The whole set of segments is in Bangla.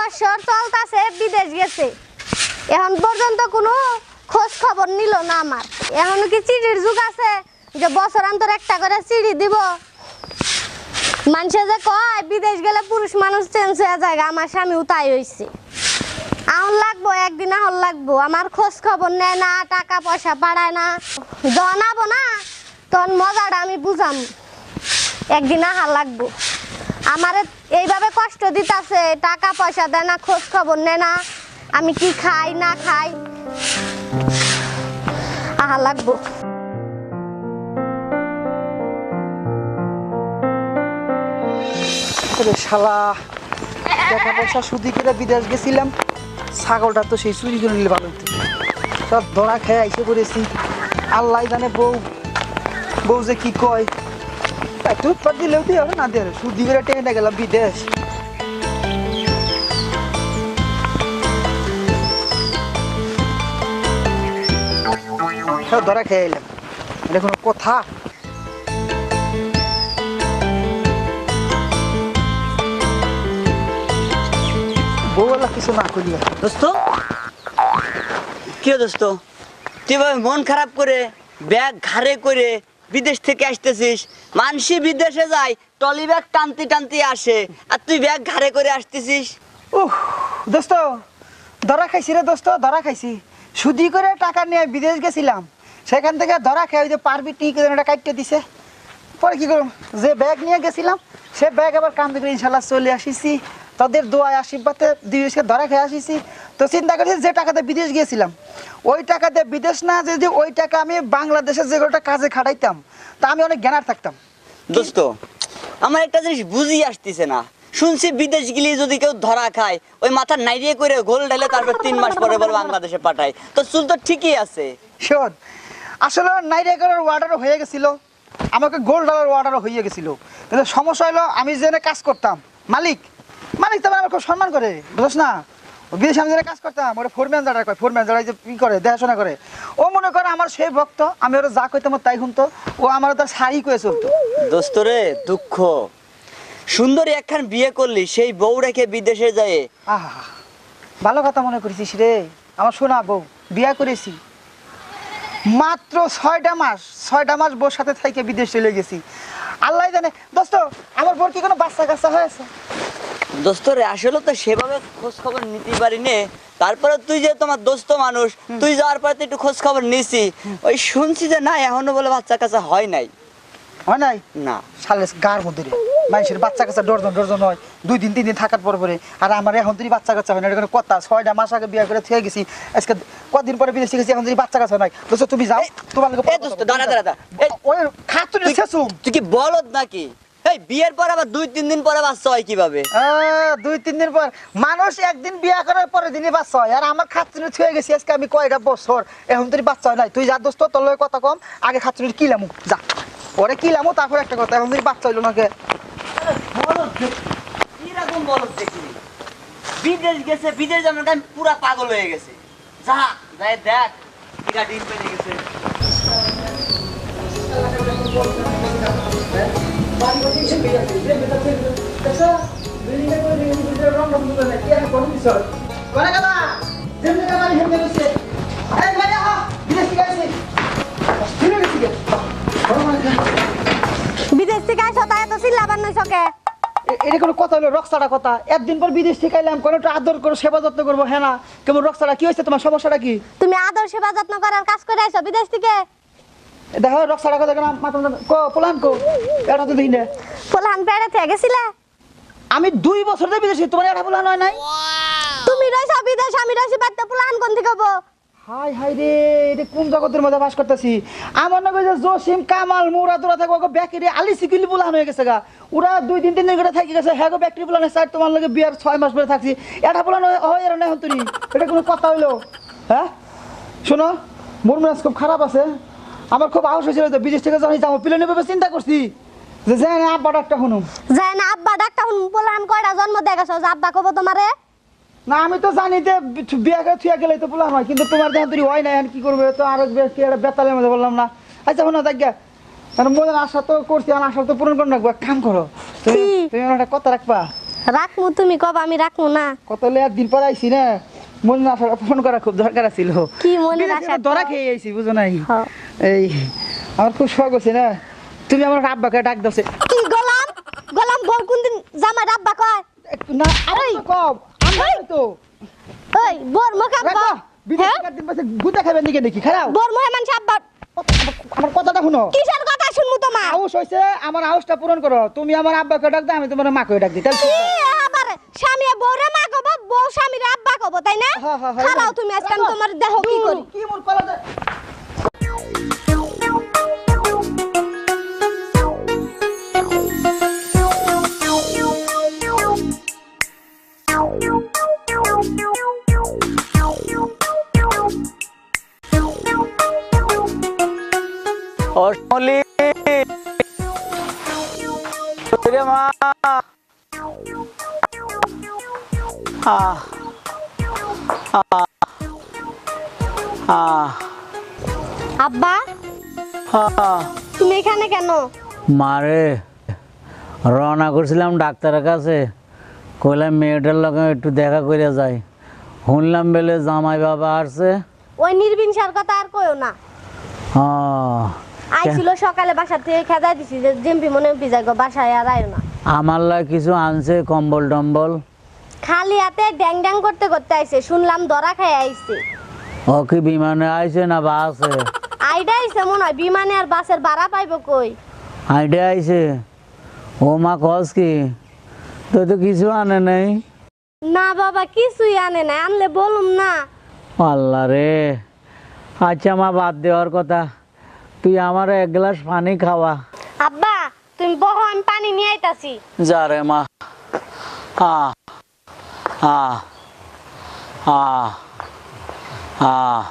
বছর চলতেছে বিদেশ গেছে, এখন পর্যন্ত কোনো খোঁজ খবর নিল না আমার। এখন কি চিঠির যুগ আছে যে বছরান্তর একটা করে চিঠি দিব? মানুষে যে কয় বিদেশ গেলে পুরুষ মানুষ চেঞ্জ হয়ে যায়, আমার স্বামীও তাই হয়েছে। এখন লাগবো, একদিন এখন লাগবো। আমার খোঁজ খবর নেয় না, টাকা পয়সা পাঠায় না। জানাবো না তখন মজাটা আমি বুঝাম। একদিন আহা লাগবো। আমারে এইভাবে কষ্ট দিতেছে, টাকা পয়সা দেয় না, খোঁজ খবর নেয় না, আমি কি খাই না খাই। আহা লাগবো। শালা টাকা পয়সা সুদি করে বিদেশ গেছিলাম, ছাগলটা তো সেই চুরি করে নিলে ভালো হতো। সব ধরা খেয়ে আইসে পড়েছি। আল্লাহ জানে বউ যে কি কয়, একটু উৎপাদ দিলেও দিয়ে হবে না, দিয়ে সুদি করে টেনে গেলাম বিদেশ। সব ধরা খেয়ে এলাম, এটা কোনো কথা? বউলা কিছু না করি। দোস্ত কি দোস্ত, তুই মন খারাপ করে ব্যাগ ঘাড়ে করে বিদেশ থেকে আসতেছিস? মানসি বিদেশে যায় টলি ব্যাগ টানতে টানতে আসে, আর তুই ব্যাগ ঘাড়ে করে আসতেছিস। দোস্ত ধরা খাইছি রে দোস্ত, ধরা খাইছি। সুদি করে টাকা নিয়ে বিদেশ গেছিলাম, সেখান থেকে ধরা খেয়ে ওই যে পারবি টিকে কাটতে দিছে। পরে কি করলাম, যে ব্যাগ নিয়ে গেছিলাম সে ব্যাগ আবার কান্দে করে ইনশাল্লাহ চলে আসিছি। তাদের দোয়ায় আশীর্বাদে দিয়েছে, ধরা খেয়ে আসিছি। তো চিন্তা করছি যে টাকাতে বিদেশ গিয়েছিলাম, ওই টাকাতে বিদেশ না, যদি ওই টাকা আমি বাংলাদেশে যে গোটা কাজে খাটাইতাম তা আমি অনেক জ্ঞানার থাকতাম। দোস্ত আমার একটা জিনিস বুঝি আসতেছে না, শুনছি বিদেশ গেলে যদি কেউ ধরা খায় ওই মাথা নাইড়িয়ে করে গোল ঢেলে তারপর 3 মাস পরে বলে বাংলাদেশে পাঠায়। তো চুল তো ঠিকই আছে। শোন, আসলে নাইড়িয়ে করার অর্ডারও হয়ে গেছিল, আমাকে গোল্ড ডলার অর্ডারও হয়ে গেছিল। কিন্তু সমস্যা হলো আমি যেখানে কাজ করতাম মালিক তো আমার খুব সম্মান করে, বুঝছ না? বিদেশে আমি যেখানে কাজ করতাম ওটা ফোরম্যান যারা কয়, ফোরম্যান যারা যে ই করে দেখাশোনা করে, ও মনে করে আমার সেই ভক্ত, আমি ওরা যা কইতাম তাই শুনতো, ও আমার তার শাড়ি করে চলতো। দোস্ত রে দুঃখ, সুন্দরী একখান বিয়ে করলি, সেই বউ রেখে বিদেশে যায়। আহা, ভালো কথা মনে করেছিস রে। আমার শোনা বউ বিয়ে করেছি মাত্র 6টা মাস বউর সাথে থেকে বিদেশ চলে গেছি। আল্লাহ জানে দোস্ত আমার বোর কি কোনো বাচ্চা কাচ্চা হয়েছে? দোস্ত রে আসলে তো সেভাবে খোঁজ খবর নিতে পারি নে, তারপরে তুই যে তোমার দোস্ত মানুষ, তুই যাওয়ার পরে একটু খোঁজ খবর নিছি, ওই শুনছি যে না এখনো বলে বাচ্চা কাচ্চা হয় নাই। হয় নাই না সালে গার মধ্যে রে মানুষের বাচ্চা কাচ্চা ডর্জন হয় 2 দিন 3 দিন থাকার পরে, আর আমার এখন তুই বাচ্চা কাচ্চা হয় না, এটা কোনো কথা? 6টা মাস আগে বিয়ে করে থেকে গেছি, আজকে কদিন পরে বিদেশে গেছি, এখন তুই বাচ্চা কাচ্চা নাই। দোস্ত তুমি যাও, তোমার লোক দোস্ত দাঁড়া ওই খাতুন শেষুম। তুই কি বলদ নাকি? এই বিয়ের পর আবার 2-3 দিন পরে বাচ্চা হয় কিভাবে? 2-3 দিন পর মানুষ একদিন বিয়ে করার পরে দিনই বাচ্চা হয়, আর আমার খাতুনে ছুঁয়ে গেছি আজকে আমি কয়টা বছর, এখন তুই বাচ্চা হয় নাই। তুই যা দোস্ত, তোর লগে কথা কম, আগে খাতুনের কিলামু যা, ওরে কিলামু তারপর একটা কথা, এখন তুই বাচ্চা হইলো নাকি? কিরকম বলদ দেখি, বিদেশ গেছে, বিদেশ যাওয়ার টাইম পুরা পাগল হয়ে গেছে। যা যাই দেখ কিরা ডিম পেয়ে গেছে। বিদেশ থেকে আইসো তাই এত চিল্লাবার নয় চকে। এটা কোনো কথা হলো? রক্সাটা কথা, একদিন পর বিদেশ থেকে এলাম, কোনো একটা আদর করো, সেবা যত্ন করবো। হ্যাঁ না কেমন রক্সাটা, কি হয়েছে তোমার, সমস্যাটা কি? তুমি আদর সেবা যত্ন করার কাজ করে আইসো বিদেশ থেকে? দেখো রক্সাটা কথা কেন মাথা পোলান কো, এটা তো দেখি না। পোলান পেড়ে থেকে গেছিলে? আমি 2 বছর ধরে বিদেশে, তোমার এটা পোলান হয় নাই? তুমি রইছো বিদেশ, আমি রইছি বাড়িতে, পোলান কোন থেকে হবো? হাই হাই রে, এটা কোন জগতের মধ্যে বাস করতেছি? আমার নয় যে জসিম কামাল মুরা তোরা থাকো, ওকে ব্যাকেরি আলি সিকিলি পোলান হয়ে গেছে গা। ওরা 2-3 দিন করে থাকি গেছে, হ্যাঁ গো ব্যাকেরি পোলানের সাইড তোমার লগে বিয়ার 6 মাস পরে থাকছি, এটা পোলান হয় এর না এখন তুমি? এটা কোনো কথা হইলো? হ্যাঁ শোনো, মোর মন খুব খারাপ আছে, আমার খুব আহস হয়েছিল তো বিদেশ থেকে যখন যাবো প্লেনে ভেবে চিন্তা করছি যে যাই না আব্বা ডাক্তার শুনুম, যায় না আব্বা ডাক্তার শুনুম। পোলান কয়টা জন্ম দিয়ে গেছো যে আব্বা কব তোমারে? না আমি তো জানি যে বিয়ে করে থুয়া গেলে তো পোলান হয়, কিন্তু তোমার যখন তুই হয় না, এখন কি করবে? তো আরো একটা বেতালের মধ্যে বললাম না। আচ্ছা শোনো দেখ কারণ মনে আশা তো করছি, আশা তো পূরণ করে রাখবো। এক কাম করো, তুমি একটা কথা রাখবা, রাখমু তুমি কব আমি রাখমু না কত লে একদিন পর আইছি না মনে না ফোন করা খুব দরকার ছিল কি মনে বিদেশে রাখার ধরা তো? খেয়ে আইছি বুঝো নাই হ্যাঁ। এই আমার খুব শখ হচ্ছে না তুমি আমার আব্বাকে ডাক দাও কি গোলাম গোলাম বল কোনদিন জামাই আব্বা কয় একটু না আমার তো কম আমরা তো ওই বোর মুখে আব্বা রাখো বিদেশে একদিন বসে গুতা খাবেন দিকে দেখি খারাপ বোর মুখে মানুষ আব্বা আমার কথাটা শুনো কিসের কথা শুনমু তোমার আউস হইছে আমার আউসটা পূরণ করো তুমি আমার আব্বাকে ডাক দাও আমি তোমার মাকে ডাক দিই তাহলে কি আবার স্বামী বউরে মা কব বউ স্বামীর আব্বা কব তাই না হ্যাঁ, হ্যাঁ, হ্যাঁ, খালাও তুমি আজকে আমি তোমার দেহ কি করি কি মোর কলাতে অসমলি রে মা আহ আহ আব্বা আহ তুমি এখানে কেন মারে রওনা করছিলাম ডাক্তারের কাছে কইলাম মেয়েটার লগে একটু দেখা করে যাই শুনলাম বেলে জামাই বাবা আসছে ওই নির্বিন সার কথা আর কইও না আইছিল সকালে বাসা থেকে খেদাই দিছি যে জেম্পি মনে পিজাই গো বাসায় আর আইও না আমার লাই কিছু আনছে কম্বল টম্বল খালি হাতে ড্যাং ড্যাং করতে করতে আইছে শুনলাম ধরা খাই আইছে ও কি বিমানে আইছে না বাসে আইডা আইছে মনে হয় বিমানে আর বাসের ভাড়া পাইবো কই আইডিয়া আইছে ও মা কস কি তুই তো কিছু আনে নাই না বাবা কিছুই আনে না আনলে বলুম না আল্লাহ রে আচ্ছা মা বাদ দেওয়ার কথা তুই আমার এক গ্লাস পানি খাওয়া আব্বা তুমি বহ আমি পানি নিয়ে আইতাছি যা রে মা আহ আহ আহ আহ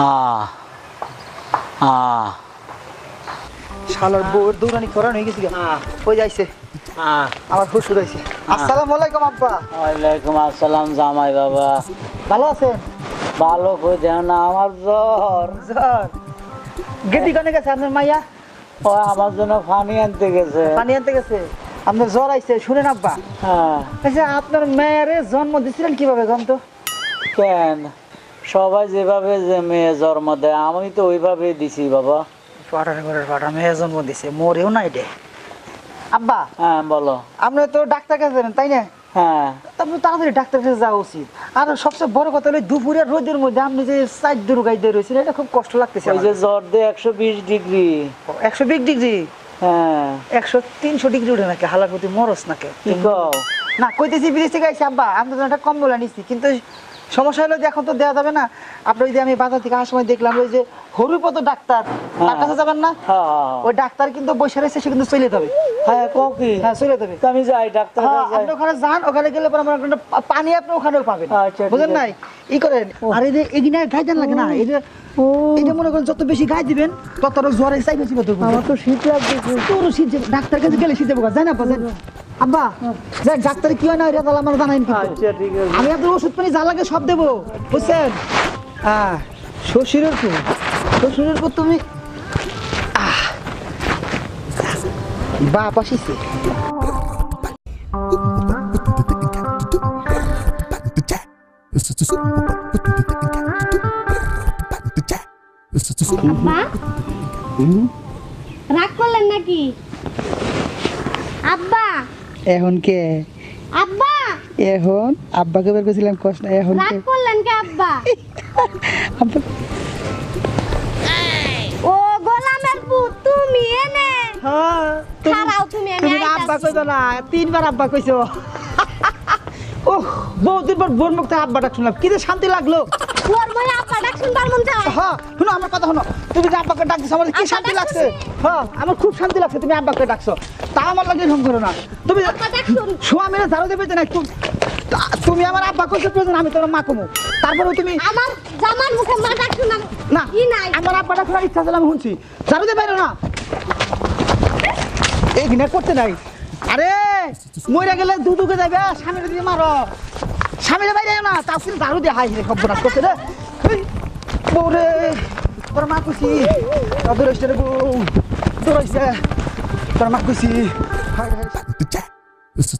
আহ আহ শালার বউর দৌড়ানি করানো হয়ে গেছে ওই যাইছে আমার হুশুর হইছে আসসালামু আলাইকুম আব্বা ওয়ালাইকুম আসসালাম জামাই বাবা ভালো আছেন ভালো করে দেও না আমার জ্বর জ্বর গেদি কোনে গেছে আপনার মাইয়া ও আমার জন্য পানি আনতে গেছে পানি আনতে গেছে আপনার জ্বর আইছে শুনেন আব্বা হ্যাঁ আচ্ছা আপনার মেয়ের জন্ম দিছিলেন কিভাবে গম তো কেন সবাই যেভাবে যে মেয়ে জন্ম দেয় আমি তো ওইভাবেই দিছি বাবা পাটা মেয়ে জন্ম দিছে মরেও নাই রে আব্বা হ্যাঁ বলো আপনি তো ডাক্তার কাছে যাবেন তাই না হ্যাঁ তারপর তাড়াতাড়ি ডাক্তার কাছে যাওয়া উচিত আর সবচেয়ে বড় কথা হলো দুপুরের রোদের মধ্যে আপনি যে সাইড দুর্গাই দিয়ে রয়েছেন এটা খুব কষ্ট লাগতেছে ওই যে জ্বর দিয়ে 120 ডিগ্রি 120 ডিগ্রি হ্যাঁ 300 ডিগ্রি উঠে নাকি হালার প্রতি মরস নাকি কি কও না কইতেছি বিদেশ থেকে আইসি আব্বা আমি তো একটা কম্বল আনিছি কিন্তু সমস্যা হলো যে এখন তো দেওয়া যাবে না আপনি ওই যে আমি বাজার থেকে আসার সময় দেখলাম ওই যে হরুপদ ডাক্তার তার কাছে যাবেন না হ্যাঁ ওই ডাক্তার কিন্তু বসে রয়েছে সে কিন্তু চলে যাবে হ্যাঁ কও কি হ্যাঁ চলে যাবে তো আমি যাই ডাক্তার হ্যাঁ, কাছে আপনি ওখানে যান ওখানে গেলে পরে আমার একটা পানি আপনি ওখানেও পাবেন আচ্ছা, ঠিক বুঝেন আছে। নাই ই করেন আর এই যে এগিনে গাই দেন লাগে না এই যে এটা মনে করেন যত বেশি গাই দিবেন তত জ্বরে চাই বেশি করতে আমার তো শীত লাগছে তোর শীত যাবে ডাক্তার কাছে গেলে শীত যাবো জান আব্বা জান আব্বা দেখ ডাক্তার কি হয় না এটা তাহলে আমার জানাইন কিন্তু আচ্ছা ঠিক আছে আমি আপনার ওষুধ পানি যা লাগে সব দেবো বুঝছেন হ্যাঁ শ্বশুরের পর শ্বশুরের পর তুমি বাপ আসিছে আব্বা রাগ করলেন নাকি আব্বা এখন কে আব্বা এখন আব্বাকে বের করেছিলাম কষ্ট না এখন রাগ কে করলেন কে আব্বা আব্বা ও গোলামের পুত তুমি এনে হ্যাঁ খারাও তুমি আমি তুমি আব্বা আইতাছি। কইছো না 3 বার আব্বা কইছো ওহ বহুদিন পর বোন মুখতে আব্বা ডাক শুনলাম কি যে শান্তি লাগলো ওর মই আব্বা ডাক শুনবার মন চায় হ্যাঁ শুনো আমার কথা শোনো তুমি যে আব্বাকে ডাকছো আমার কি আব্বা শান্তি ডাকছো? লাগছে হ্যাঁ আমার খুব শান্তি লাগছে তুমি আব্বাকে ডাকছো তা আমার লাগে ফোন করো না তুমি আব্বা ডাক শুন। শোয়া মেরে ঝাড়ু দেবে না তুমি আমার আব্বা কইছো প্রয়োজন আমি তোমার মা কমু তারপরে তুমি আমার জামার মুখে মা ডাক শুনাম না কি নাই আমার আব্বা ডাকার ইচ্ছা ছিল আমি শুনছি ঝাড়ু দেবে না এই ঘৃণা করতে নাই আরে মইরা গেলে দুদুকে যাবে স্বামীরে দিয়ে মারো স্বামীরে বাইরে না তাও কিন্তু ঝাড়ু দিয়ে হাই রে খবর করতে রে এই, বউ রে তোর মা খুশি তোর রে বউ তোর তোর মা খুশি হাই হাই It's